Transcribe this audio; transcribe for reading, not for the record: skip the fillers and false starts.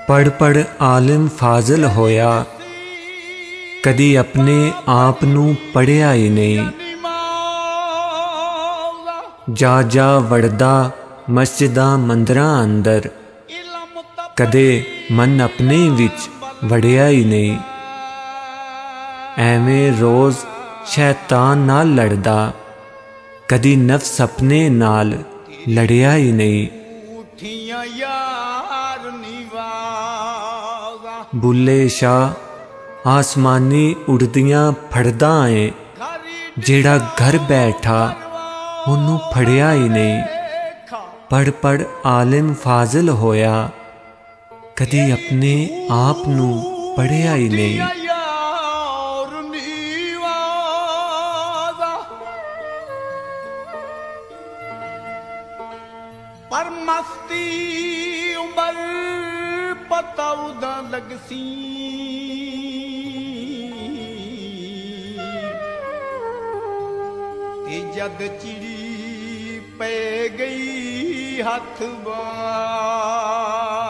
पढ़ पढ़ आलिम फाजिल होया, कदी अपने आप नूं पढ़िया ही नहीं। जा जा वड़दा मस्जिदां मंदिरां अंदर, कदे मन अपने विच वड़िया ही नहीं। एवें रोज़ शैतान नाल लड़दा, कदी नफ्स अपने नाल लड़िया ही नहीं। बुल्ले शाह आसमानी उड़दियां फड़दा है, जेड़ा घर बैठा उन्नू फड़िया ही नहीं। पढ़ पढ़ आलिम फाजिल होया, कदी अपने आप नू पढ़िया ही नहीं। पर मस्ती उमर पता उदा लगसी, ते जद चिड़ी पै गई हथ बार।